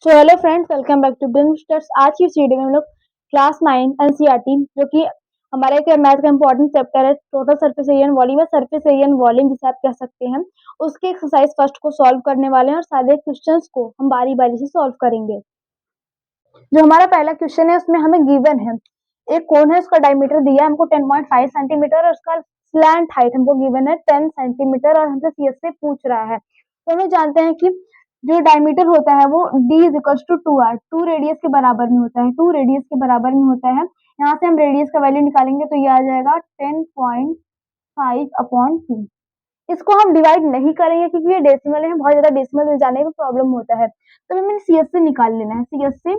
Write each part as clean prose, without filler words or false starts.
So hello friends, welcome back to बिल्म स्टर्स। आज की इस वीडियो में हम लोग क्लास 9 एनसीईआरटी जो कि हमारे एक मैथ का इंपॉर्टेंट चैप्टर है, total surface area and volume, surface area and volume जिसे आप कह सकते हैं, उसके एक्सरसाइज फर्स्ट को सॉल्व करने वाले हैं और सारे क्वेश्चंस को हम बारी बारी से सॉल्व करेंगे। जो हमारा पहला क्वेश्चन है उसमें हमें गिवन है एक कोन है, उसका डायमीटर दिया है हमको 10.5 सेंटीमीटर और उसका स्लैंट हाइट हमको गिवन है 10 सेंटीमीटर और हमसे सीएस से पूछ रहा है। तो हम जानते हैं कि जो डायमीटर होता है वो d is equal to 2r, 2 radius के बराबर में होता है, 2 रेडियस के बराबर में होता है। यहाँ से हम रेडियस का वैल्यू निकालेंगे तो ये आ जाएगा 10.5 अपॉन 2। इसको हम डिवाइड नहीं करेंगे क्योंकि ये डेसिमल है, बहुत ज्यादा डेसिमल में जाने में प्रॉब्लम होता है, तो हमें सीएस से निकाल लेना है, सीएस से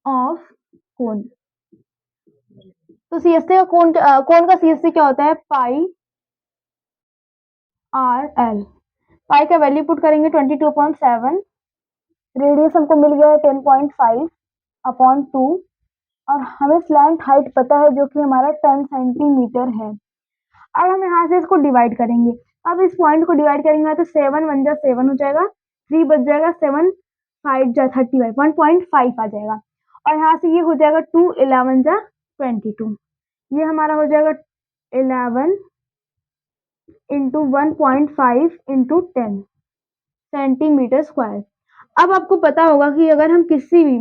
ऑफ कोन। तो सीएससी का कोन का सीएससी क्या होता है, पाई आर एल। पाई का वैल्यू पुट करेंगे 22.7, रेडियस हमको मिल गया है 10.5 अपॉन 2 और हमें स्लैंट हाइट पता है जो कि हमारा 10 सेंटीमीटर है। अब हम यहाँ से इसको डिवाइड करेंगे। अब इस पॉइंट को डिवाइड करेंगे तो 7 1 जा 7 हो जाएगा, 3 बच जाएगा, 7 5 जा 35, 1.5 आ जाएगा और यहाँ से ये हो जाएगा 2 11 जा 22, ये हमारा हो जाएगा 11 इंटू 1.5 इंटू 10 सेंटीमीटर स्क्वायर। अब आपको पता होगा कि अगर हम किसी भी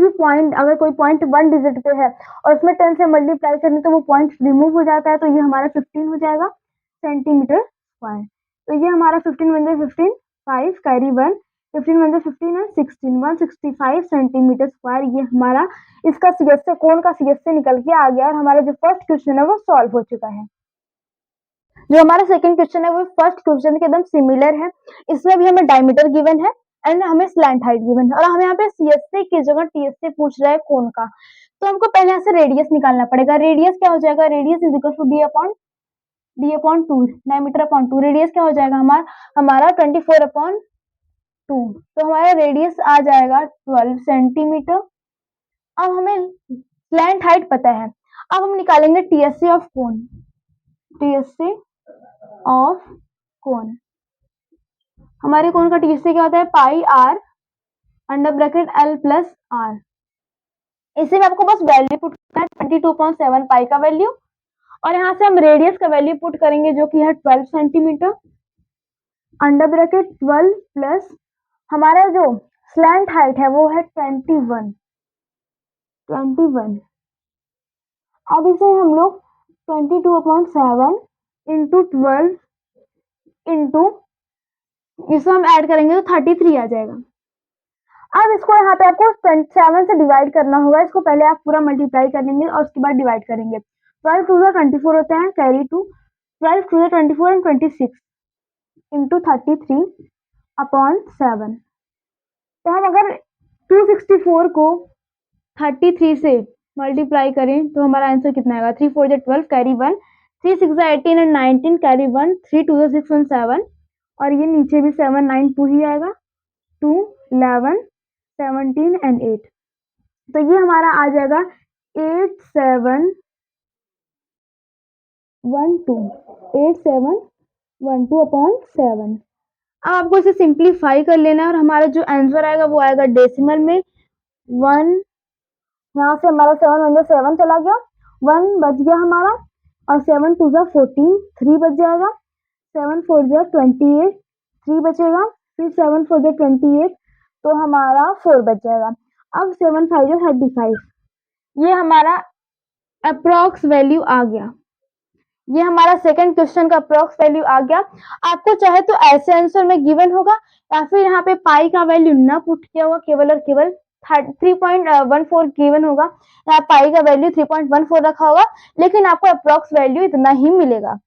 पॉइंट, अगर कोई पॉइंट 1 डिजिट पे है और उसमें 10 से मल्टीप्लाई करें तो वो पॉइंट रिमूव हो जाता है, तो ये हमारा 15 हो जाएगा सेंटीमीटर स्क्वायर। तो ये हमारा 15 वन जा 15, 5 कैरी 1, 15 वन जा 15 है 16, 165 सेंटीमीटर स्क्वायर। ये हमारा इसका सीएस से, कोण का सीएस से निकल के आ गया और हमारा जो फर्स्ट क्वेश्चन है वो सॉल्व हो चुका है। जो हमारा सेकंड क्वेश्चन है वो फर्स्ट क्वेश्चन के एकदम सिमिलर है। इसमें भी हमें डायमीटर गिवन है एंड हमें स्लैंट हाइट गिवन है और हमें यहाँ पे सीएससी की जगह टीएससी पूछ रहा है कोण का। तो हमको पहले यहाँ से रेडियस निकालना पड़ेगा। रेडियस क्या हो जाएगा, radius is equal to D upon 2, diameter upon 2। Radius क्या हो जाएगा हमारा 24 अपॉन 2, तो हमारा रेडियस आ जाएगा 12 सेंटीमीटर। अब हमें स्लैंट हाइट पता है, अब हम निकालेंगे टीएससी ऑफ कोण। टीएससी ऑफ कोण, हमारे कोण का टीएससी क्या होता है, pi R under bracket L plus R. इसी में आपको बस वैल्यू पुट करना है 22.7 पाई का वैल्यू और यहाँ से हम रेडियस का वैल्यू पुट करेंगे जो कि है 12 सेंटीमीटर अंडर ब्रैकेट 12 प्लस हमारा जो स्लैंट हाइट है वो है 21। अब इसे हम लोग 22.7 इंटू 12 इंटू इसे हम ऐड करेंगे तो 33 आ जाएगा। अब इसको यहाँ पे आपको 7 से डिवाइड करना होगा। इसको पहले आप पूरा मल्टीप्लाई कर लेंगे और उसके बाद डिवाइड करेंगे। 12 टू 24 होता है, carry 2, 12 two 24 and 26 into 33 upon 7। तो हम अगर 264 को 33 से मल्टीप्लाई करें तो हमारा आंसर कितना आएगा, 3 4 12 कैरी 1, 3 6 18 एंड 19 कैरी 1, 3 2 6 1 7 और ये नीचे भी 7 9 2 ही आएगा, 2 11 17 एंड 8। तो ये हमारा आ जाएगा 8712 अपॉन 7। अब आपको इसे सिंप्लीफाई कर लेना है और हमारा जो आंसर आएगा वो आएगा डेसिमल में 1। यहाँ से हमारा 7 1 7 चला गया, 1 बच गया हमारा और 7 2 14, 3 बच जाएगा, 7 4 28, 3 बचेगा, फिर 7 4 28 तो हमारा 4 बच जाएगा। अब 7 5 35, ये हमारा अप्रॉक्स वैल्यू आ गया। ये हमारा सेकंड क्वेश्चन का अप्रॉक्स वैल्यू आ गया। आपको चाहे तो ऐसे आंसर में गिवन होगा या फिर यहाँ पे पाई का वैल्यू ना पुट किया होगा, केवल और केवल 3.14 गिवन होगा, यहाँ पाई का वैल्यू 3.14 रखा होगा, लेकिन आपको अप्रॉक्स वैल्यू इतना ही मिलेगा।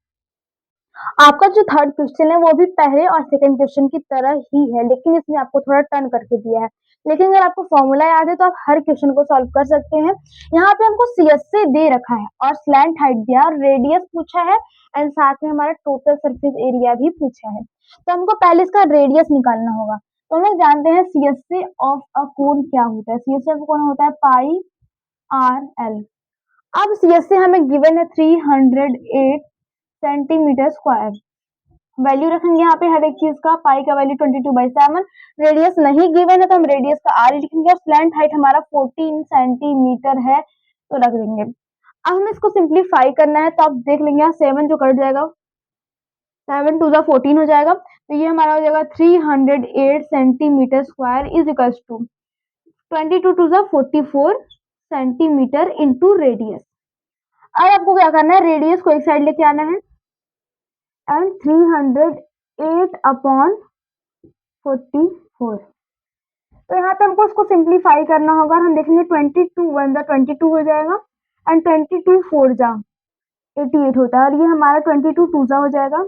आपका जो थर्ड क्वेश्चन है वो भी पहले और सेकंड क्वेश्चन की तरह ही है, लेकिन इसमें आपको थोड़ा टर्न करके दिया है। लेकिन अगर आपको फॉर्मूला याद है तो आप हर क्वेश्चन को सॉल्व कर सकते हैं। यहाँ पे हमको सीएससी दे रखा है और स्लैंट हाइट दिया और रेडियस पूछा है एंड साथ में हमारा टोटल सरफेस एरिया भी पूछा है। तो हमको पहले इसका रेडियस निकालना होगा। तो हम लोग जानते हैं सीएससी ऑफ अ कोन क्या होता है, सीएससी ऑफ कोन होता है पाई आर एल। अब सीएससी हमें गिवन है 308 सेंटीमीटर स्क्वायर वैल्यू रखेंगे यहाँ पे हर एक चीज का। पाई का वैल्यू 22/7, रेडियस नहीं गिवन है तो हम रेडियस का आर लिखेंगे और स्लैंट हाइट हमारा 14 सेंटीमीटर है तो रख देंगे। अब हमें इसको सिंप्लीफाई करना है तो आप देख लेंगे यहाँ 7 जो कट जाएगा, 7 2 14 हो जाएगा, तो ये हमारा हो जाएगा 308 centimetre square is equals to 22 2 44 centimetre into radius. अब आपको क्या करना है, रेडियस को एक साइड लेके आना है एंड 308 अपॉन 44, तो यहाँ पे हमको इसको सिंप्लीफाई करना होगा। हम देखेंगे 22 1 जा 22 हो जाएगा एंड 22 4 जा 88 होता है और ये हमारा 22 2 जा हो जाएगा।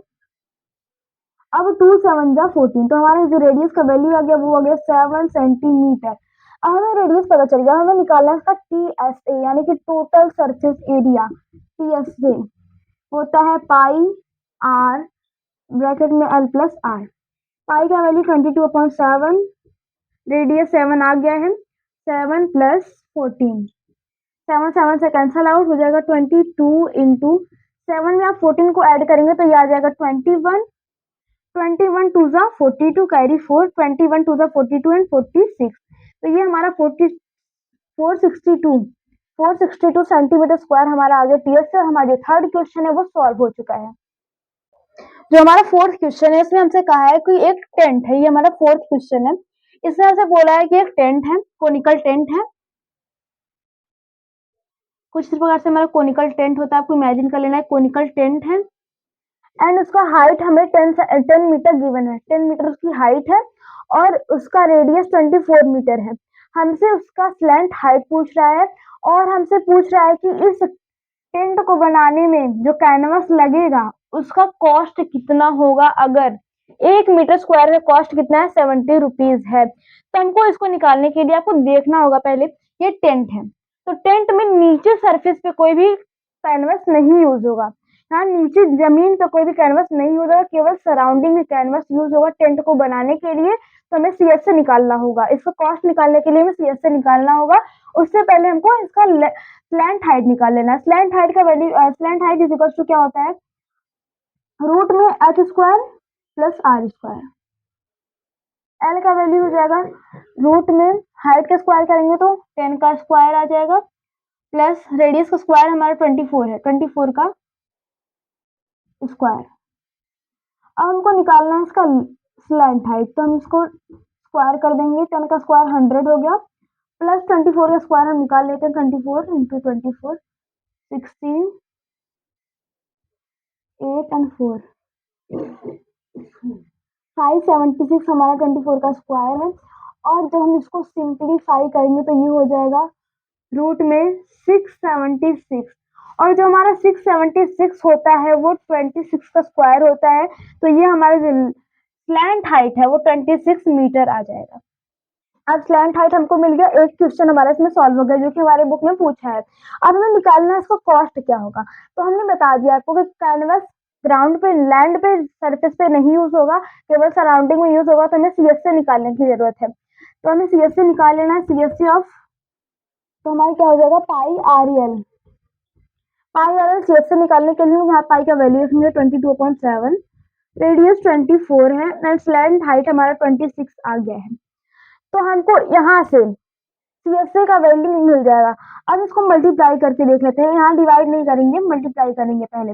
अब 2 7 जा 14, तो हमारा जो रेडियस का वैल्यू आ गया वो आ गया 7 सेंटीमीटर। अब हमें रेडियस पता चल गया, हमें निकालना है इसका TSA यानी कि टोटल सरफेस एरिया। TSA होता है पाई आर ब्रैकेट में L प्लस आर। पाई का वैल्यू 22/7, रेडियस 7 आ गया है, 7 प्लस 14, 7 7 से कैंसल आउट हो जाएगा 22 इंटू 7 में आप 14 को ऐड करेंगे तो ये आ जाएगा 21, 21 2 जा 42 कैरी 4, 21 2 जा 42 एंड 46, तो ये हमारा 462 सेंटीमीटर स्क्वायर हमारा आगे टीएस से। हमारा जो थर्ड क्वेश्चन है वो सॉल्व हो चुका है। जो हमारा फोर्थ क्वेश्चन है इसमें हमसे कहा है कि एक टेंट है, ये हमारा फोर्थ क्वेश्चन है। इसमें हमसे बोला है कि एक टेंट है, कोनिकल टेंट है, कुछ इस प्रकार से हमारा कोनिकल टेंट होता है, आपको इमेजिन कर लेना है कोनिकल टेंट है एंड उसका हाइट हमें 10 मीटर गिवन है, 10 मीटर उसकी हाइट है और उसका रेडियस 24 मीटर है। हमसे उसका स्लैंट हाइट पूछ रहा है और हमसे पूछ रहा है कि इस टेंट को बनाने में जो कैनवस लगेगा उसका कॉस्ट कितना होगा। अगर 1 मीटर स्क्वायर का कॉस्ट कितना है, 70 रुपीज है। तो हमको इसको निकालने के लिए आपको देखना होगा पहले ये टेंट है, तो टेंट में नीचे सरफेस पे कोई भी कैनवस नहीं यूज होगा, हाँ नीचे जमीन पे कोई भी कैनवस नहीं यूज होगा, केवल सराउंडिंग में कैनवस यूज होगा टेंट को बनाने के लिए। तो हमें CS से निकालना होगा, इसका कॉस्ट निकालने के लिए हमें CS से निकालना होगा। उससे पहले हमको इसका स्लैंट हाइट निकाल लेना है। स्लैंट हाइट का value, slant height is equal to क्या होता है, रूट में h square plus r square. L का वैल्यू हो जाएगा रूट में हाइट का स्क्वायर करेंगे तो 10 का स्क्वायर आ जाएगा प्लस रेडियस का स्क्वायर हमारा 24 है, 24 का स्क्वायर। अब हमको निकालना है इसका स्लैंट हाइट, तो हम इसको स्क्वायर कर देंगे, 10 का स्क्वायर 100 हो गया प्लस 24 का स्क्वायर हम निकाल लेते हैं, 24 इंटू 24 16 8 एंड 4 576 हमारा 24 का स्क्वायर है। और जब हम इसको सिंप्लीफाई करेंगे तो ये हो जाएगा रूट में 676 और जो हमारा 676 होता है वो 26 का स्क्वायर होता है, तो ये हमारा जो स्लैंट हाइट है वो 26 मीटर आ जाएगा। अब स्लैंट हाइट हमको मिल गया, एक क्वेश्चन हमारा इसमें सॉल्व हो गया जो कि हमारे बुक में पूछा है। अब हमें निकालना है इसका कॉस्ट क्या होगा, तो हमने बता दिया आपको कि कैनवस ग्राउंड पे लैंड पे सरफेस पे नहीं यूज होगा, केवल सराउंडिंग में यूज होगा, तो हमें CS से निकालने की जरूरत है। तो हमें CS से निकाल लेना है, CSC ऑफ, तो हमारा क्या हो जाएगा पाई RL। पाई RL CS से निकालने के लिए यहाँ पाई का वैल्यू रखेंगे 22/7, रेडियस 24 है एंड स्लैंट हाइट हमारा 26 आ गया है। तो हमको यहाँ से CSA का वैल्यू मिल जाएगा। अब इसको मल्टीप्लाई करके देख लेते हैं, यहाँ डिवाइड नहीं करेंगे, मल्टीप्लाई करेंगे पहले।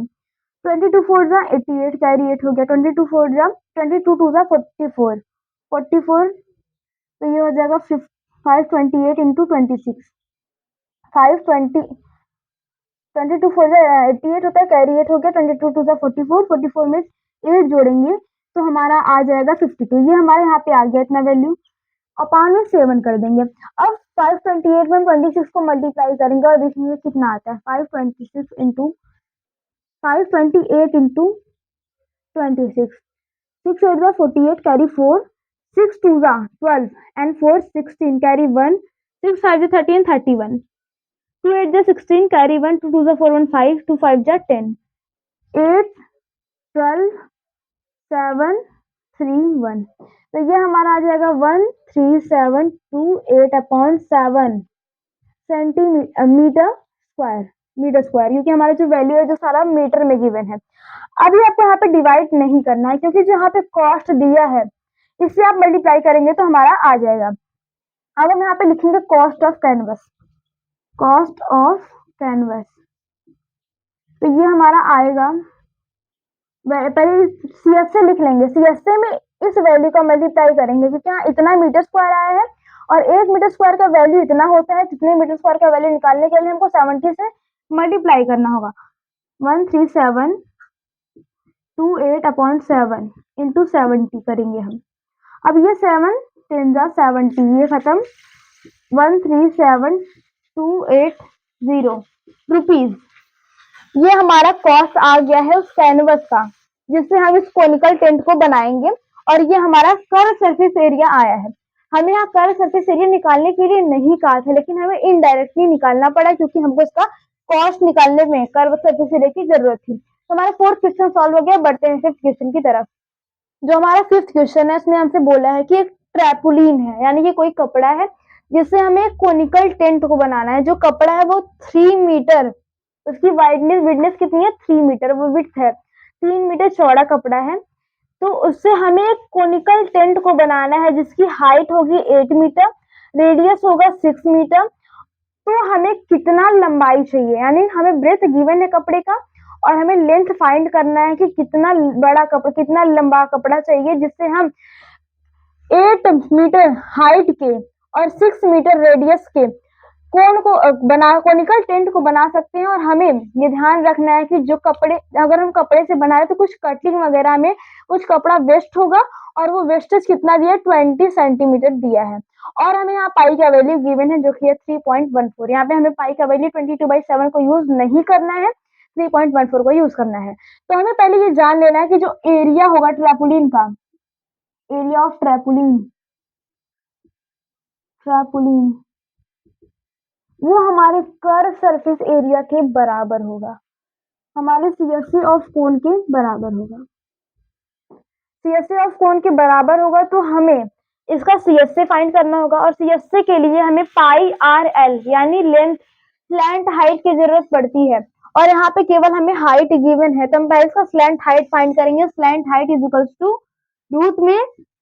22 4 जा 88 कैरी 8 हो गया, 22 4 जा 22 2 जा 44 44, तो ये हो जाएगा 528 इंटू 26, 520 22 4 जा 88 होता है, कैरी 8 हो गया, 22 2 जा 44, 44 में 8 जोड़ेंगे तो हमारा आ जाएगा 52। ये हमारे यहाँ पे आ गया इतना वैल्यू, अपान में 7 कर देंगे। अब 528 में 26 को मल्टीप्लाई करेंगे और देखेंगे कितना आता है, 528 इंटू 26, 6 8 जा 48 कैरी 4, 6 2 जा 12 एंड 4 16 कैरी 1, 6 5 जा 13 31, 2 8 जा 16 कैरी 1, 2 2 जा 4 1 5, 2 5 जा 10, 8 12 7 3 1, तो ये हमारा आ जाएगा 13728/7 सेंटीमीटर स्क्वायर। मीटर स्क्वायर, क्योंकि हमारा जो वैल्यू है जो सारा मीटर में गिवन है। अभी आपको यहाँ पे डिवाइड नहीं करना है, क्योंकि जो यहाँ पे कॉस्ट दिया है इससे आप मल्टीप्लाई करेंगे तो हमारा आ जाएगा। अब हम यहाँ पे लिखेंगे cost of canvas, cost of canvas, तो ये हमारा आएगा, पहले सीएस से लिख लेंगे, सीएस से में इस वैल्यू का मल्टीप्लाई करेंगे, क्योंकि यहाँ इतना मीटर स्क्वायर आया है और 1 मीटर स्क्वायर का वैल्यू इतना होता है, जितने मीटर स्क्वायर का वैल्यू निकालने के लिए हमको 70 से मल्टीप्लाई करना होगा। 13728/7 इंटू 70 करेंगे हम। अब ये 7 10 जा 70, ये खत्म, 137,280 रुपीज। ये हमारा कॉस्ट आ गया है उस कैनवस का जिससे हम इस कोनिकल टेंट को बनाएंगे, और ये हमारा कर्व सरफेस एरिया आया है। हमें यहाँ कर्व सरफेस एरिया निकालने के लिए नहीं कहा था, लेकिन हमें इनडायरेक्टली निकालना पड़ा क्योंकि हमको इसका कॉस्ट निकालने में कर्व सरफेस एरिया की जरूरत थी। तो हमारा 4th क्वेश्चन सॉल्व हो गया। बढ़ते हैं 5th क्वेश्चन की तरफ। जो हमारा 5th क्वेश्चन है उसमें हमसे बोला है कि एक ट्रैपोलिन है, यानी कि कोई कपड़ा है जिससे हमें कोनिकल टेंट को बनाना है। जो कपड़ा है वो 3 मीटर, उसकी वाइडनेस विडनेस कितनी है 3 मीटर, वो विड्थ है 3 मीटर चौड़ा कपड़ा है। तो उससे हमें एक कोनिकल टेंट को बनाना है जिसकी हाइट होगी 8 मीटर, रेडियस होगा 6 मीटर। तो हमें कितना लंबाई चाहिए, यानी हमें ब्रेथ गिवन है कपड़े का और हमें लेंथ फाइंड करना है कि कितना बड़ा कपड़ा, कितना लंबा कपड़ा चाहिए जिससे हम 8 मीटर हाइट के और 6 मीटर रेडियस के कोन को कोनिकल टेंट को बना सकते हैं। और हमें ये ध्यान रखना है कि जो कपड़े, अगर हम कपड़े से बनाए तो कुछ कटिंग वगैरह में कुछ कपड़ा वेस्ट होगा, और वो वेस्टेज कितना दिया है 20 सेंटीमीटर दिया है। और हमें यहाँ पाई का वैल्यू गिवन है जो कि है 3.14। यहाँ पे हमें पाई का वैल्यू 22/7 को यूज नहीं करना है, 3.14 को यूज करना है। तो हमें पहले ये जान लेना है कि जो एरिया होगा ट्रैपोलिन का, एरिया ऑफ ट्रैपोलिन, ट्रैपोलिन वो हमारे कर्व सरफेस एरिया के बराबर होगा, हमारे सीएससी ऑफ कोन के बराबर होगा। सीएससी ऑफ कोन के बराबर होगा तो हमें इसका सीएससी फाइंड करना होगा, और सीएससी के लिए हमें पाई आर एल यानी लेंथ स्लैंट हाइट की जरूरत पड़ती है। और यहाँ पे केवल हमें हाइट गिवन है, तो हम पहले इसका स्लैंट हाइट फाइंड करेंगे। Slant height is equals to root में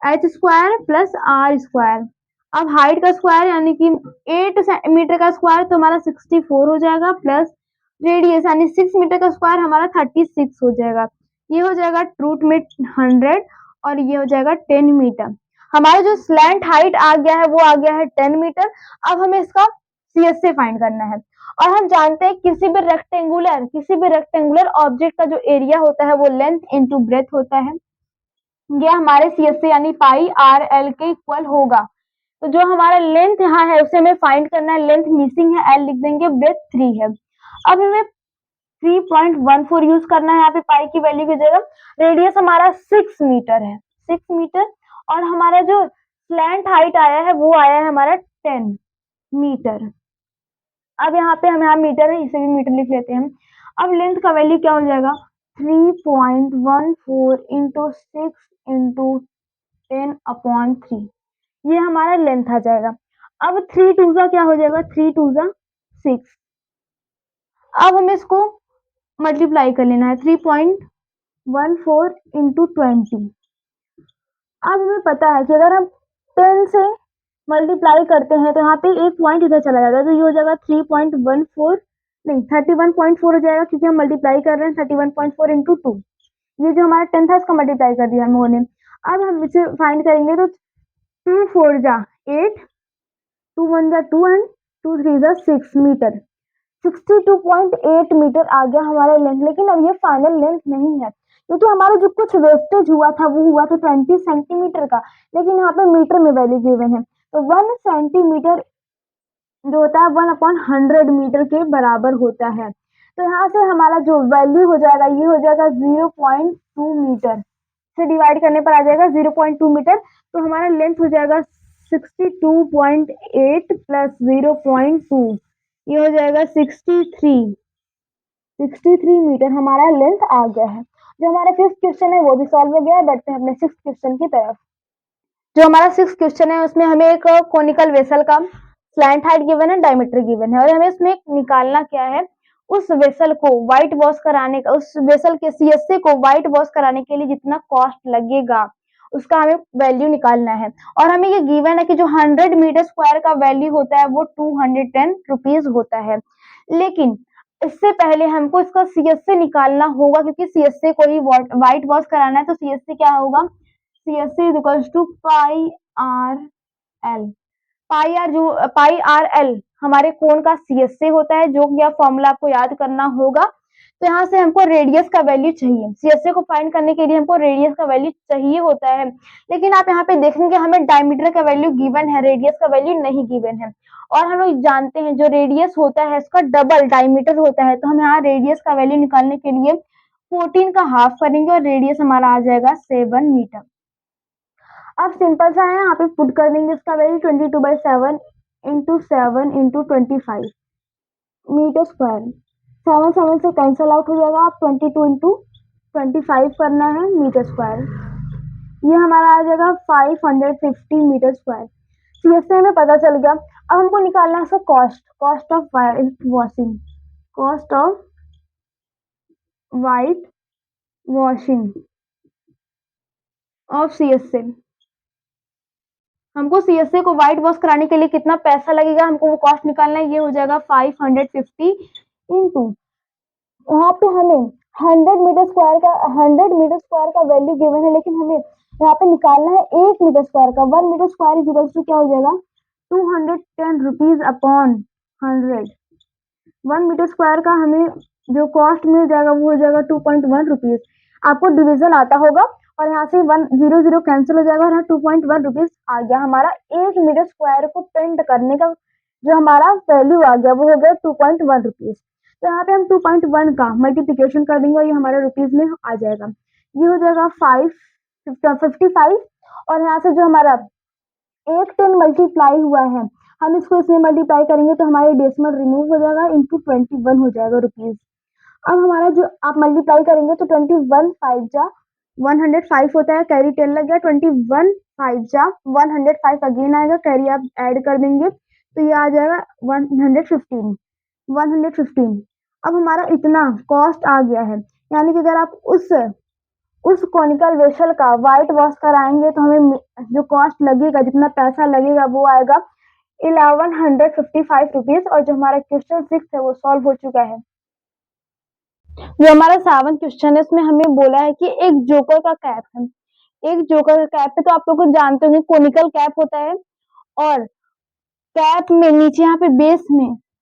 h square plus r square. अब हाइट का स्क्वायर यानी कि 8 मीटर का स्क्वायर तो हमारा 64 हो जाएगा, प्लस रेडियस यानी 6 मीटर का स्क्वायर हमारा 36 हो जाएगा। ये हो जाएगा रूट में 100 और ये हो जाएगा 10 मीटर। हमारा जो स्लैंट हाइट आ गया है वो आ गया है 10 मीटर। अब हमें इसका सीएससी फाइंड करना है, और हम जानते हैं किसी भी रेक्टेंगुलर ऑब्जेक्ट का जो एरिया होता है वो लेंथ इंटू ब्रेथ होता है। ये हमारे सीएससी यानी पाई आर एल के इक्वल होगा। तो जो हमारा लेंथ यहाँ है उसे हमें फाइंड करना है, लेंथ मिसिंग है, एल लिख देंगे, ब्रेथ 3 है। अब हमें 3.14 यूज करना है यहाँ पे पाई की वैल्यू की जगह। रेडियस हमारा 6 मीटर है, 6 मीटर, और हमारा जो स्लैंट हाइट आया है वो आया है हमारा 10 मीटर। अब यहाँ पे हम यहाँ मीटर है, इसे भी मीटर लिख लेते हैं। अब लेंथ का वैल्यू क्या हो जाएगा 3.14 इंटू 6 इंटू 10/3, ये हमारा लेंथ आ जाएगा। अब 3 2 जा क्या हो जाएगा 3 2 जा 6। अब हमें इसको मल्टीप्लाई कर लेना है 3.14 इंटू 20। अब हमें पता है कि अगर हम 10 से मल्टीप्लाई करते हैं तो यहाँ पे एक पॉइंट इधर चला जाता है, तो ये हो जाएगा 3.14 नहीं 31.4 हो जाएगा, क्योंकि हम मल्टीप्लाई कर रहे हैं 31.4 इंटू 2। ये जो हमारा 10 था इसका मल्टीप्लाई कर दिया हम लोगों ने। अब हम इसे फाइंड करेंगे तो 2 4 जा 8, 2 1 जा 2 एंड 2 3 जा 6 मीटर, 62.8 मीटर आ गया हमारा लेंथ। लेकिन अब ये फाइनल लेंथ नहीं है, क्योंकि हमारा जो कुछ वेस्टेज हुआ था वो हुआ था 20 सेंटीमीटर का, लेकिन यहाँ पे मीटर में वैल्यू गिवन है। तो 1 सेंटीमीटर जो होता है 1/100 मीटर के बराबर होता है। तो यहाँ से हमारा जो वैल्यू हो जाएगा ये हो जाएगा 0.2 मीटर, से डिवाइड करने पर आ जाएगा 0.2 मीटर। तो हमारा लेंथ हो जाएगा 62.8 प्लस 0.2, ये हो जाएगा 63 मीटर हमारा लेंथ आ गया है। जो हमारा 5th क्वेश्चन है वो भी सॉल्व हो गया है। बढ़ते हैं अपने 6th क्वेश्चन की तरफ। जो हमारा 6th क्वेश्चन है उसमें हमें एक कोनिकल वेसल का स्लैंट हाइट गिवन है, डायमीटर गिवन है, और हमें इसमें निकालना क्या है उस वेसल को व्हाइट वॉश कराने का, उस वेसल के सीएसए को व्हाइट वॉश कराने के लिए जितना कॉस्ट लगेगा उसका हमें वैल्यू निकालना है। और हमें ये गिवन है कि जो 100 मीटर स्क्वायर का वैल्यू होता है वो 210 रुपीज होता है। लेकिन इससे पहले हमको इसका सीएसए निकालना होगा, क्योंकि सीएसए को ही व्हाइट वॉश कराना है। तो सीएसए क्या होगा, CSA is equals to pi R L. Pi R L हमारे कोण का सीएसए होता है, जो कि फॉर्मूला आपको याद करना होगा। तो यहाँ से हमको रेडियस का वैल्यू चाहिए, सीएसए को फाइंड करने के लिए हमको रेडियस का वैल्यू चाहिए होता है। लेकिन आप यहाँ पे देखेंगे हमें डायमीटर का वैल्यू गिवन है, रेडियस का वैल्यू नहीं गिवन है। और हम लोग जानते हैं जो रेडियस होता है उसका डबल डायमीटर होता है। तो हम यहाँ रेडियस का वैल्यू निकालने के लिए 14 का हाफ करेंगे और रेडियस हमारा आ जाएगा 7 मीटर। अब सिंपल सा है, यहाँ पे पुट कर देंगे इसका value 22/7 into 7 into 25 metre square. 7 7 से कैंसल आउट हो जाएगा। आप 22 इंटू 25 करना है मीटर स्क्वायर, ये हमारा आ जाएगा 550 मीटर स्क्वायर। सीएसए हमें पता चल गया। अब हमको निकालना है इसका cost of white washing, cost of white washing of CSA. हमको सीएसए को व्हाइट वॉश कराने के लिए कितना पैसा लगेगा, हमको वो कॉस्ट निकालना है। ये हो जाएगा 550 इंटू, वहां पे हमें 100 मीटर स्क्वायर का वैल्यू गिवन है, लेकिन हमें यहाँ पे निकालना है 1 मीटर स्क्वायर का। 1 metre square is equal to क्या हो जाएगा, 210 रुपीज अपॉन 100। 1 मीटर स्क्वायर का हमें जो कॉस्ट मिल जाएगा वो हो जाएगा 2.1 रुपीज। आपको डिवीजन आता होगा और यहाँ से 1 0 0 कैंसिल हो जाएगा और यहाँ 2.1 रुपीज आ गया हमारा 1 मीटर स्क्वायर को पेंट करने का। जो हमारा वैल्यू आ गया वो हो गया 2.1 रुपीज। तो यहाँ पे हम 2.1 का मल्टीप्लीकेशन कर देंगे और ये हमारे रुपीज में आ जाएगा। ये हो जाएगा 555। और यहाँ से जो हमारा 10 मल्टीप्लाई हुआ है, हम इसको इसमें मल्टीप्लाई करेंगे तो हमारे डेसिमल रिमूव हो जाएगा, इंटू 21 हो जाएगा रुपीज। अब हमारा जो आप मल्टीप्लाई करेंगे तो 21 5 जा 105 होता है, कैरी 10 लग गया। 21 5 जा 105 अगेन आएगा, कैरी आप ऐड कर देंगे तो ये आ जाएगा 115। अब हमारा इतना कॉस्ट आ गया है, यानी कि अगर आप उस कॉनिकल वेसल का व्हाइट वॉश कराएंगे तो हमें जो कॉस्ट लगेगा, जितना पैसा लगेगा वो आएगा 1155 रुपीज। और जो हमारा क्वेश्चन 6 है वो सॉल्व हो चुका है। जो हमारा 7वां क्वेश्चन है उसमें हमें बोला है कि एक जोकर का कैप है। एक जोकर का कैप है तो आप लोग जानते होंगे कोनिकल कैप होता है, और कैप में नीचे यहाँ पे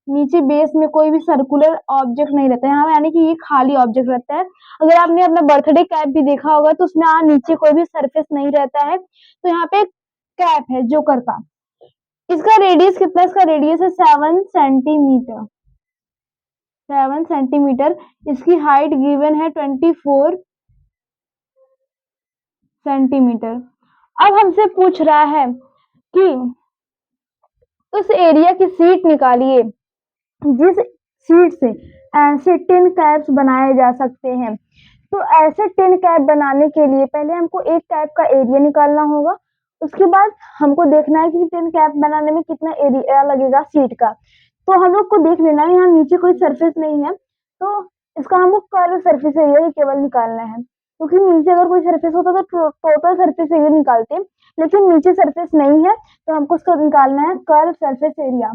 नीचे बेस में कोई भी सर्कुलर ऑब्जेक्ट नहीं रहता है यहाँ, यानी कि ये खाली ऑब्जेक्ट रहता है। अगर आपने अपना बर्थडे कैप भी देखा होगा तो उसमें नीचे कोई भी सरफेस नहीं रहता है। तो यहाँ पे कैप है जोकर का। इसका रेडियस कितना, इसका रेडियस है 7 सेंटीमीटर। 7 सेंटीमीटर। इसकी हाइट गिवन है 24 सेंटीमीटर। अब हमसे पूछ रहा है कि उस एरिया की शीट निकालिए जिस शीट से ऐसे 10 कैप्स बनाए जा सकते हैं। तो ऐसे 10 कैप बनाने के लिए पहले हमको एक कैप का एरिया निकालना होगा। उसके बाद हमको देखना है कि 10 कैप बनाने में कितना एरिया लगेगा शीट का। तो हम लोग को देख लेना है यहाँ नीचे कोई सरफेस नहीं है, तो इसका हमको कर्व सरफेस एरिया ही केवल निकालना है, क्योंकि नीचे अगर कोई सरफेस होता तो टोटल सरफेस एरिया निकालते, लेकिन नीचे सरफेस नहीं है तो हमको उसको निकालना है कर्व सरफेस एरिया।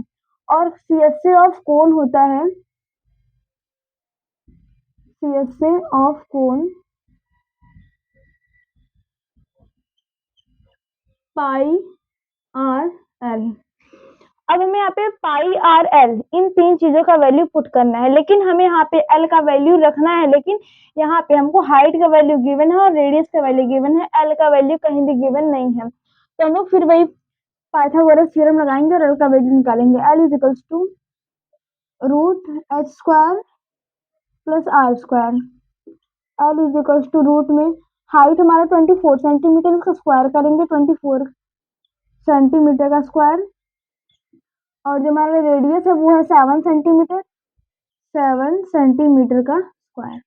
और सीएसए ऑफ कोन होता है, CSA of cone pi R L. अब हमें यहाँ पे पाई आर एल इन 3 चीजों का वैल्यू पुट करना है, लेकिन हमें यहाँ पे एल का वैल्यू रखना है। लेकिन यहाँ पे हमको हाइट का वैल्यू गिवन है और रेडियस का वैल्यू गिवन है, एल का वैल्यू कहीं भी गिवन नहीं है। तो हम लोग फिर वही पाइथागोरस थ्योरम लगाएंगे और एल का वैल्यू निकालेंगे। L is equals to root H square plus R square. L is equals to root में हाइट हमारा 24 सेंटीमीटर, इसका स्क्वायर करेंगे 24 सेंटीमीटर का स्क्वायर, और जो हमारा रेडियस है वो है 7 सेंटीमीटर, 7 सेंटीमीटर का स्क्वायर।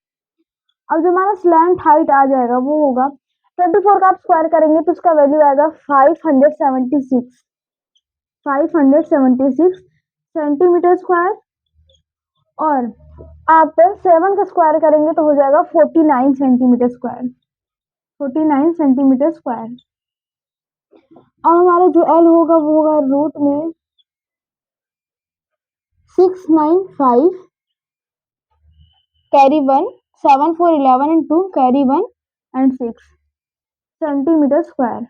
अब जो हमारा स्लैंट हाइट आ जाएगा वो होगा 24 का आप स्क्वायर करेंगे तो उसका वैल्यू आएगा 576 सेंटीमीटर स्क्वायर, और आप 7 का स्क्वायर करेंगे तो हो जाएगा 49 सेंटीमीटर स्क्वायर, 49 सेंटीमीटर स्क्वायर। और हमारा जो एल होगा वो होगा रूट में 695 carry 1, 7 4 11 and 2 carry 1 and 6 centimetre square.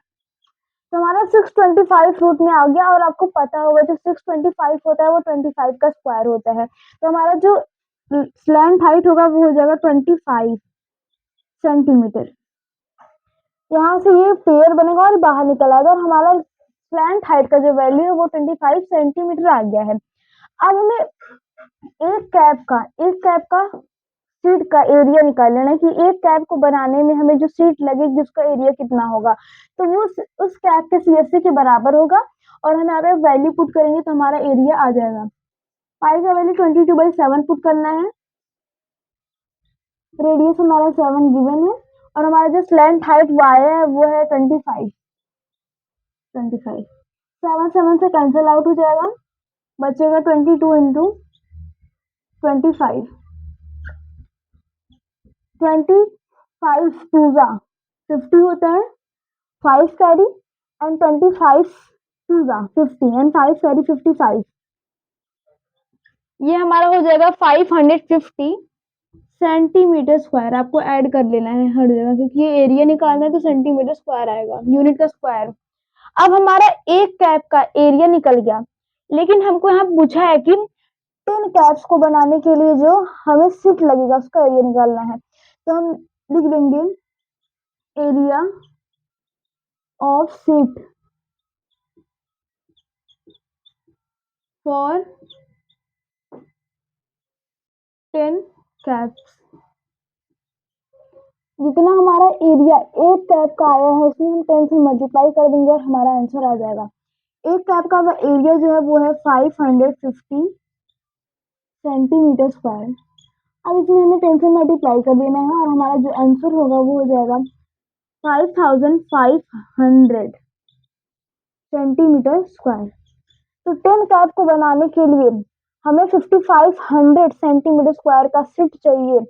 तो हमारा 625 रूट में आ गया। और आपको पता होगा जो 625 होता है वो 25 का स्क्वायर होता है। तो हमारा जो स्लैंट हाइट होगा वो हो जाएगा 25 सेंटीमीटर। यहाँ से ये पेयर बनेगा और बाहर निकल आएगा और हमारा स्लैंट हाइट का जो वैल्यू है वो 25 सेंटीमीटर आ गया है। अब हमें एक कैप का सीट का एरिया निकाल लेना है कि एक कैप को बनाने में हमें जो सीट लगेगी उसका एरिया कितना होगा। तो वो उस कैप के सीएससी के बराबर होगा। और हम यहाँ पे वैल्यू पुट करेंगे तो हमारा एरिया आ जाएगा। पाई का वैल्यू 22/7 पुट करना है। रेडियस हमारा 7 गिवन है और हमारा जो स्लैंट हाइट वाई है वो है 25। 7 7 से कैंसिल आउट हो जाएगा, बचेगा 22 इंटू 25। 25 टूजा 50 होता है, 5 कैरी एंड 25 टूजा 50 एंड 5 कैरी 55। ये हमारा हो जाएगा 550 सेंटीमीटर स्क्वायर। आपको ऐड कर लेना है हर जगह क्योंकि ये एरिया निकालना है तो सेंटीमीटर स्क्वायर आएगा, यूनिट का स्क्वायर। अब हमारा एक कैप का एरिया निकल गया, लेकिन हमको यहाँ पूछा है कि 10 कैप्स को बनाने के लिए जो हमें सीट लगेगा उसका एरिया निकालना है। तो हम लिख देंगे area of seat for 10 caps. जितना हमारा एरिया एक कैप का आया है उसमें हम 10 से मल्टीप्लाई कर देंगे और हमारा आंसर आ जाएगा। एक कैप का एरिया जो है वो है 550 सेंटीमीटर स्क्वायर। अब इसमें हमें 10 से मल्टीप्लाई कर देना है और हमारा जो आंसर होगा वो हो जाएगा 5500 सेंटीमीटर स्क्वायर। तो 10 कैप को बनाने के लिए हमें 5500 सेंटीमीटर स्क्वायर का सीट चाहिए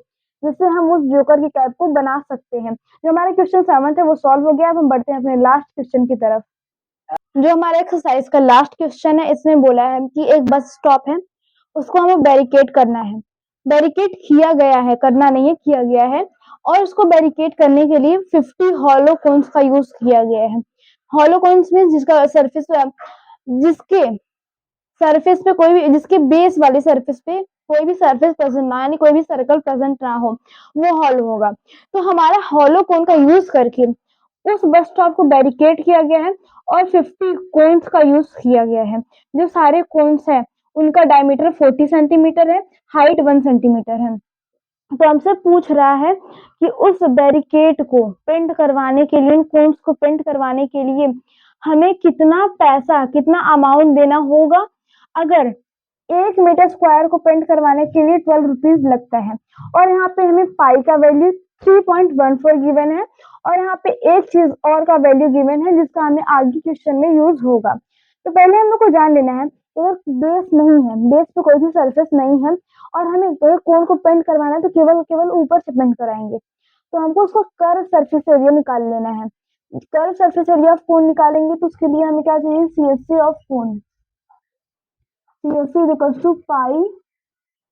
जिससे हम उस जोकर की कैप को बना सकते हैं। जो हमारा क्वेश्चन 7 है वो सॉल्व हो गया। अब हम बढ़ते हैं अपने लास्ट क्वेश्चन की तरफ। जो हमारा एक्सरसाइज का लास्ट क्वेश्चन है इसमें बोला है कि एक बस स्टॉप है, उसको हमें बैरिकेड करना है। बैरिकेड किया गया है, करना नहीं है, किया गया है। और उसको बैरिकेड करने के लिए 50 हॉलो कोन्स का यूज किया गया है। हॉलो कोन्स मीन्स जिसका सरफेस जिसके सरफेस पे कोई भी, जिसके बेस वाली सरफेस पे कोई भी सरफेस प्रेजेंट ना, यानी कोई भी सर्कल प्रेजेंट ना हो, वो हॉलो होगा। तो हमारा हॉलो कोन का यूज करके उस बस स्टॉप को बैरिकेड किया गया है और 50 कोन्स का यूज किया गया है। जो सारे कोन्स है उनका डायमीटर 40 सेंटीमीटर है, हाइट 1 सेंटीमीटर है। तो हमसे पूछ रहा है कि उस बैरिकेड को पेंट करवाने के लिए, उन कोन्स को पेंट करवाने के लिए हमें कितना पैसा, कितना अमाउंट देना होगा। अगर 1 मीटर स्क्वायर को पेंट करवाने के लिए 12 रुपीज लगता है। और यहाँ पे हमें पाई का वैल्यू 3.14 गिवन है और यहाँ पे एक चीज और का वैल्यू गिवन है जिसका हमें आगे क्वेश्चन में यूज होगा। तो पहले हम लोग को जान लेना है अगर बेस नहीं है, बेस पे कोई भी सरफेस नहीं है और हमें अगर कोन को पेंट करवाना है तो केवल ऊपर से पेंट कराएंगे। तो हमको उसको कर्व सरफेस एरिया निकाल लेना है। Curve surface area of cone निकालेंगे तो उसके लिए हमें क्या चाहिए, CSC of cone. CSC equals to pi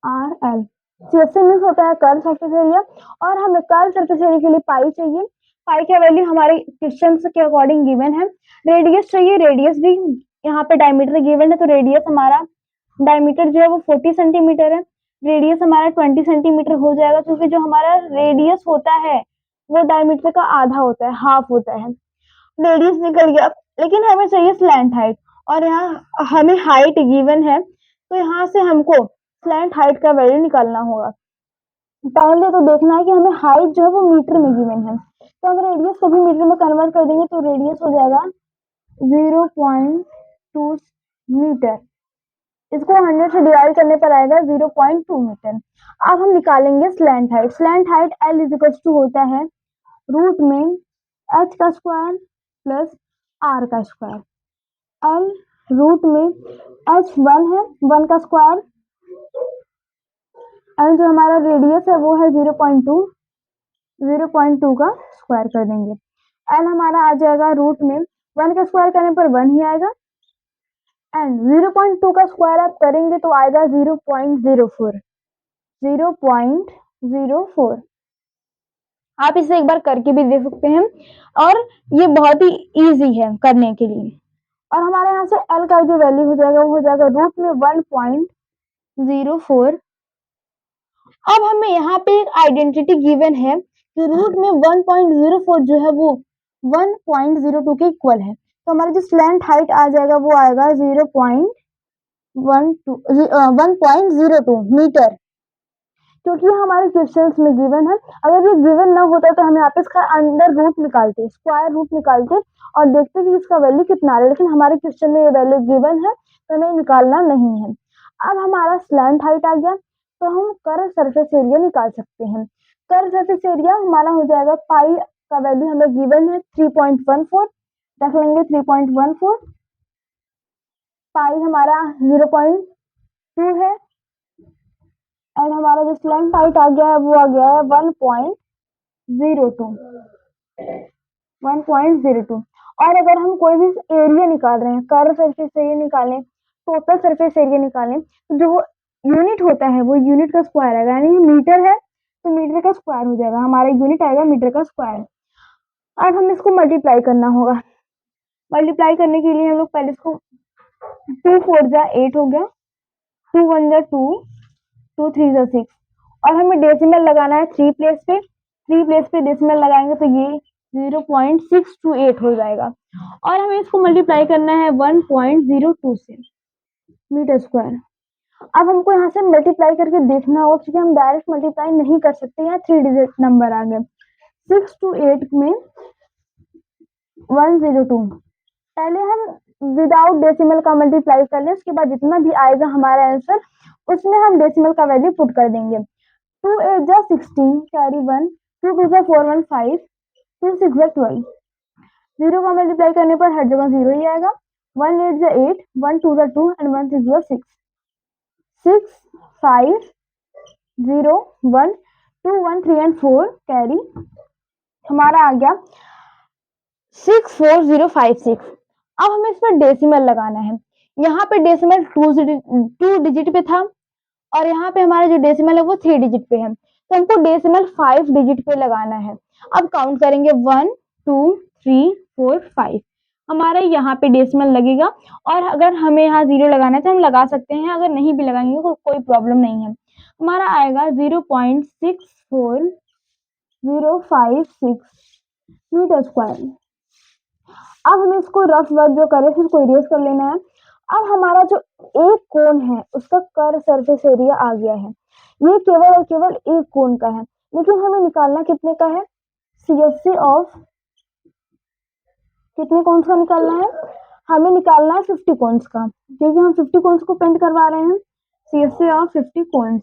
R L. CSC means होता है कर्व सरफेस एरिया और हमें कर्व सरफेस एरिया के लिए पाई चाहिए। पाई का वैल्यू हमारे क्वेश्चन के अकॉर्डिंग गिवन है। रेडियस चाहिए, रेडियस भी यहाँ पे डायमीटर गिवन है तो रेडियस हमारा, डायमीटर जो है वो 40 सेंटीमीटर है, रेडियस हमारा 20 सेंटीमीटर हो जाएगा क्योंकि जो हमारा रेडियस होता है वो डायमीटर का आधा होता है, हाफ होता है। रेडियस निकल गया, लेकिन हमें चाहिए स्लैंट हाइट और यहाँ हमें हाइट गिवन है तो यहाँ से हमको स्लैंट हाइट का वैल्यू निकालना होगा। पहले तो देखना है कि हमें हाइट जो है वो मीटर में गिवन है। तो अगर रेडियस को भी मीटर में कन्वर्ट कर देंगे तो रेडियस हो जाएगा 0.2 मीटर। इसको 100 से डिवाइड करने पर आएगा 0.2 मीटर। अब हम निकालेंगे slant height. Slant height L is to होता है रूट में h का स्क्वायर प्लस r का स्क्वायर। L रूट में h 1 है, 1 का स्क्वायर एंड जो हमारा रेडियस है वो है 0.2, 0.2 का स्क्वायर कर देंगे। एल हमारा आ जाएगा रूट में 1 का स्क्वायर करने पर 1 ही आएगा, एंड 0.2 का स्क्वायर आप करेंगे तो आएगा 0.04, 0.04। आप इसे एक बार करके भी देख सकते हैं, और ये बहुत ही इजी है करने के लिए। और हमारे यहाँ से एल का जो वैल्यू हो जाएगा वो हो जाएगा रूट में 1.04। अब हमें यहाँ पे एक आइडेंटिटी गिवन है कि रूट में 1.04 जो है वो 1.02 के इक्वल है, तो हमारा जो स्लैंट हाइट आ जाएगा वो आएगा 1.02 मीटर, क्योंकि हमारे क्वेश्चंस में गिवन है। अगर ये गिवन ना होता तो हम यहाँ पे इसका अंडर रूट निकालते, स्क्वायर रूट निकालते और देखते कि इसका वैल्यू कितना आ रहा है, लेकिन हमारे क्वेश्चन में ये वैल्यू गिवन है तो हमें निकालना नहीं है। अब हमारा स्लैंट हाइट आ गया, तो हम कर्व सरफेस एरिया निकाल सकते हैं। कर्व सरफेस एरिया हमारा हो जाएगा, पाई का वैल्यू हमें गिवन है 3.14, रख लेंगे 3.14, पाई हमारा 0.2 है, एंड हमारा जो स्लैंट हाइट आ गया है वो आ गया है 1.02, 1.02। और अगर हम कोई भी एरिया निकाल रहे हैं, कर्व सरफेस एरिया निकालें, टोटल सरफेस एरिया निकालें, तो जो यूनिट होता है वो यूनिट का स्क्वायर आएगा, यानी मीटर है तो मीटर का स्क्वायर हो जाएगा, हमारा यूनिट आएगा मीटर का स्क्वायर। अब हम इसको मल्टीप्लाई करना होगा। मल्टीप्लाई करने के लिए हम लोग पहले इसको 2 4 जा 8 हो गया, 2 1 जा 2, 2 3 जा 6, और हमें डेसिमल लगाना है 3 प्लेस पे, 3 प्लेस पे डेसिमल लगाएंगे तो ये 0.628 हो जाएगा, और हमें इसको मल्टीप्लाई करना है 1.02 से मीटर स्क्वायर। अब हमको यहाँ से मल्टीप्लाई करके देखना होगा, क्योंकि हम डायरेक्ट मल्टीप्लाई नहीं कर सकते, यहाँ 3 डिजिट नंबर आ गए, 6 to 8 में 102। पहले हम विदाउट डेसिमल का मल्टीप्लाई कर लें, उसके बाद जितना भी आएगा हमारा आंसर उसमें हम डेसिमल का वैल्यू पुट कर देंगे। 2 8 जा 16, कैरी 1, 2 2 जा 4 1 5, 2 6 जा 12, 0 का मल्टीप्लाई करने पर हर जगह 0 ही आएगा। 1 8 जा 8, 1 2 जा 2 एंड 1 6 जा 6, 6 5 0 1 2 1 3 एंड 4, कैरी हमारा आ गया 64056। अब हमें इस पर डेसिमल लगाना है। यहाँ पे डेसिमल 2 डिजिट पे था, और यहाँ पे हमारा जो डेसिमल है वो 3 डिजिट पे है, तो हमको डेसिमल 5 डिजिट पे लगाना है। अब काउंट करेंगे 1 2 3 4 5, हमारा यहाँ पे डेसिमल लगेगा, और अगर हमें यहाँ 0 लगाना है तो हम लगा सकते हैं, अगर नहीं भी लगाएंगे तो कोई प्रॉब्लम नहीं है। हमारा आएगा 0.64056 मीटर स्क्वायर। अब हमें इसको रफ वर्क जो करे फिर इसको इरेज कर लेना है। अब हमारा जो एक कोण है उसका कर्व सरफेस एरिया आ गया है, ये केवल और केवल एक कोण का है, लेकिन हमें निकालना कितने का है, सीएफसी ऑफ कितने कोन्स का निकालना है, हमें निकालना है 50 कोन्स का, क्योंकि हम 50 कोन्स को पेंट करवा रहे हैं। CFC of 50 cones.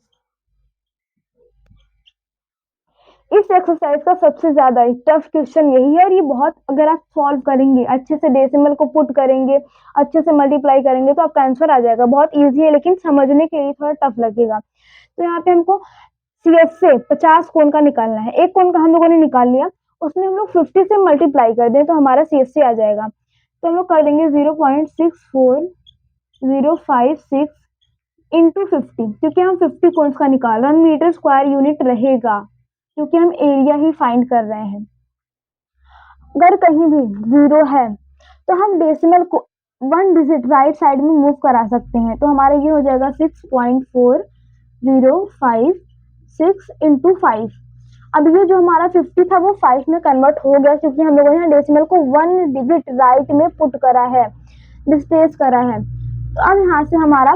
इस एक्सरसाइज का सबसे ज्यादा टफ क्वेश्चन यही है, और ये बहुत, अगर आप सॉल्व करेंगे अच्छे से, डेसिमल को पुट करेंगे, अच्छे से मल्टीप्लाई करेंगे तो आपका आंसर आ जाएगा। बहुत इजी है, लेकिन समझने के लिए थोड़ा टफ लगेगा। तो यहाँ पे हमको सीएफ से 50 कोण का निकालना है। एक कोण का हम लोगों ने निकाल लिया, उसमें हम लोग 50 से मल्टीप्लाई कर दें तो हमारा सीएफ से आ जाएगा। तो हम लोग कर देंगे 0.64056 इंटू 50, क्योंकि हम 50 कोन्स का निकाल रहे हैं, मीटर स्क्वायर यूनिट रहेगा क्योंकि हम एरिया ही फाइंड कर रहे हैं। अगर कहीं भी 0 है तो हम डेसिमल को 1 डिजिट राइट साइड में मूव करा सकते हैं, तो हमारा ये हो जाएगा 6.4056 इंटू 5। अब ये जो हमारा 50 था वो 5 में कन्वर्ट हो गया, क्योंकि हम लोगों ने डेसिमल को 1 डिजिट राइट में पुट करा है, डिस्प्लेस करा है। तो अब यहाँ से हमारा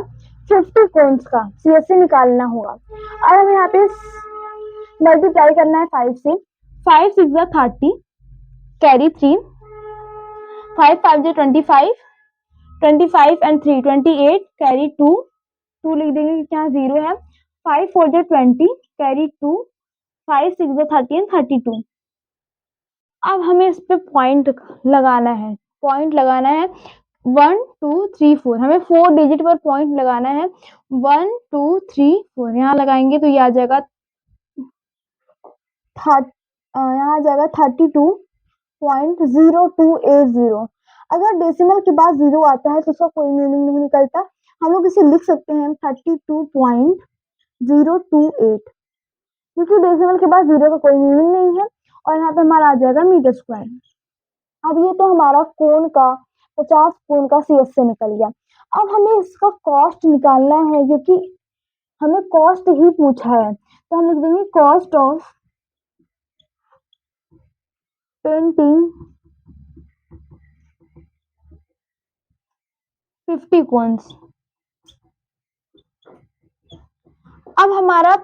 50 कोन्स का सीएससी निकालना होगा। अब हम यहाँ पे मल्टीप्लाई करना है 5 से, 5 6 जा 30, कैरी 3, 5 5 जा 25, 25 एंड 3 28, कैरी 2, 2 लिख देंगे क्योंकि यहाँ 0 है, 5 4 जा 20, कैरी 2, 5 6 जा 30 एंड 32। अब हमें इस पे पॉइंट लगाना है, पॉइंट लगाना है 1 2 3 4 हमें 4 डिजिट पर पॉइंट लगाना है। 1 2 3 4 यहाँ लगाएंगे तो ये आ जाएगा यहाँ आ जाएगा 32.0280। अगर डेसिमल के बाद 0 आता है तो उसका कोई मीनिंग नहीं निकलता। हम लोग इसे लिख सकते हैं 32.028, क्योंकि डेसिमल के बाद 0 का कोई मीनिंग नहीं है। और यहाँ पे हमारा आ जाएगा मीटर स्क्वायर। अब ये तो हमारा कोण का 50 कोण का CS से निकल गया। अब हमें इसका कॉस्ट निकालना है, क्योंकि हमें कॉस्ट ही पूछा है, तो हम लिख देंगे कॉस्ट ऑफ पेंटिंग 50 कोन्स। अब हमारा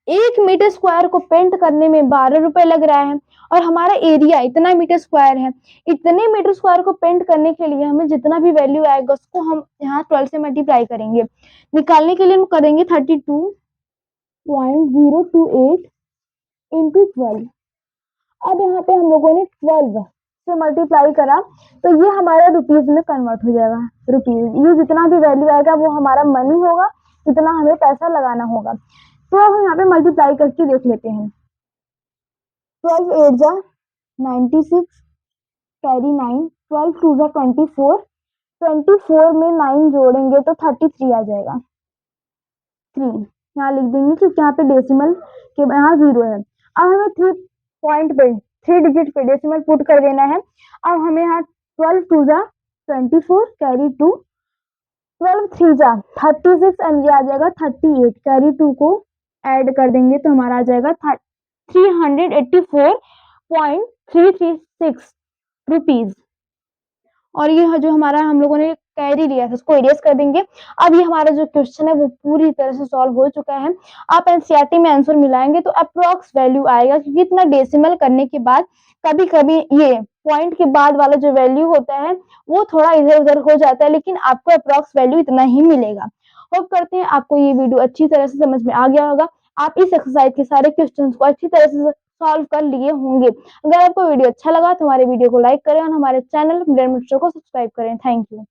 1 मीटर स्क्वायर को पेंट करने में 12 रुपए लग रहा है, और हमारा एरिया इतना मीटर स्क्वायर है। इतने मीटर स्क्वायर को पेंट करने के लिए हमें जितना भी वैल्यू आएगा उसको हम यहाँ 12 से मल्टीप्लाई करेंगे। निकालने के लिए हम करेंगे 32.028 इंटू 12। अब यहाँ पे हम लोगों ने 12 से मल्टीप्लाई करा तो ये हमारा रुपीज में कन्वर्ट हो जाएगा। रुपीज, ये जितना भी वैल्यू आएगा वो हमारा मनी होगा, जितना हमें पैसा लगाना होगा। तो हम यहाँ पे मल्टीप्लाई करके देख लेते हैं। 12 8 जा 96, कैरी 9, 12 2 जा 24, 24 में 9 जोड़ेंगे तो 33 आ जाएगा। 3 यहाँ लिख देंगे क्योंकि यहाँ पे डेसिमल के यहाँ 0 है। अब हमें 3 पॉइंट पे 3 डिजिट पे डेसिमल पुट कर देना है। अब हमें यहाँ 12 2 जा 24, कैरी 2, 12 3 जा 36 एंड ये आ जाएगा 38, कैरी 2 को ऐड कर देंगे तो हमारा आ जाएगा 384.336 रुपीज। और ये जो हमारा हम लोगों ने कैरी लिया था उसको इरेज कर देंगे। अब ये हमारा जो क्वेश्चन है वो पूरी तरह से सॉल्व हो चुका है। आप एनसीईआरटी में आंसर मिलाएंगे तो अप्रोक्स वैल्यू आएगा, क्योंकि इतना डेसिमल करने के बाद कभी कभी ये पॉइंट के बाद वाला जो वैल्यू होता है वो थोड़ा इधर उधर हो जाता है, लेकिन आपको अप्रोक्स वैल्यू इतना ही मिलेगा। होप करते हैं आपको ये वीडियो अच्छी तरह से समझ में आ गया होगा। आप इस एक्सरसाइज के सारे क्वेश्चंस को अच्छी तरह से सॉल्व कर लिए होंगे। अगर आपको वीडियो अच्छा लगा तो हमारे वीडियो को लाइक करें और हमारे चैनल मिरर मिस्टर को सब्सक्राइब करें। Thank you.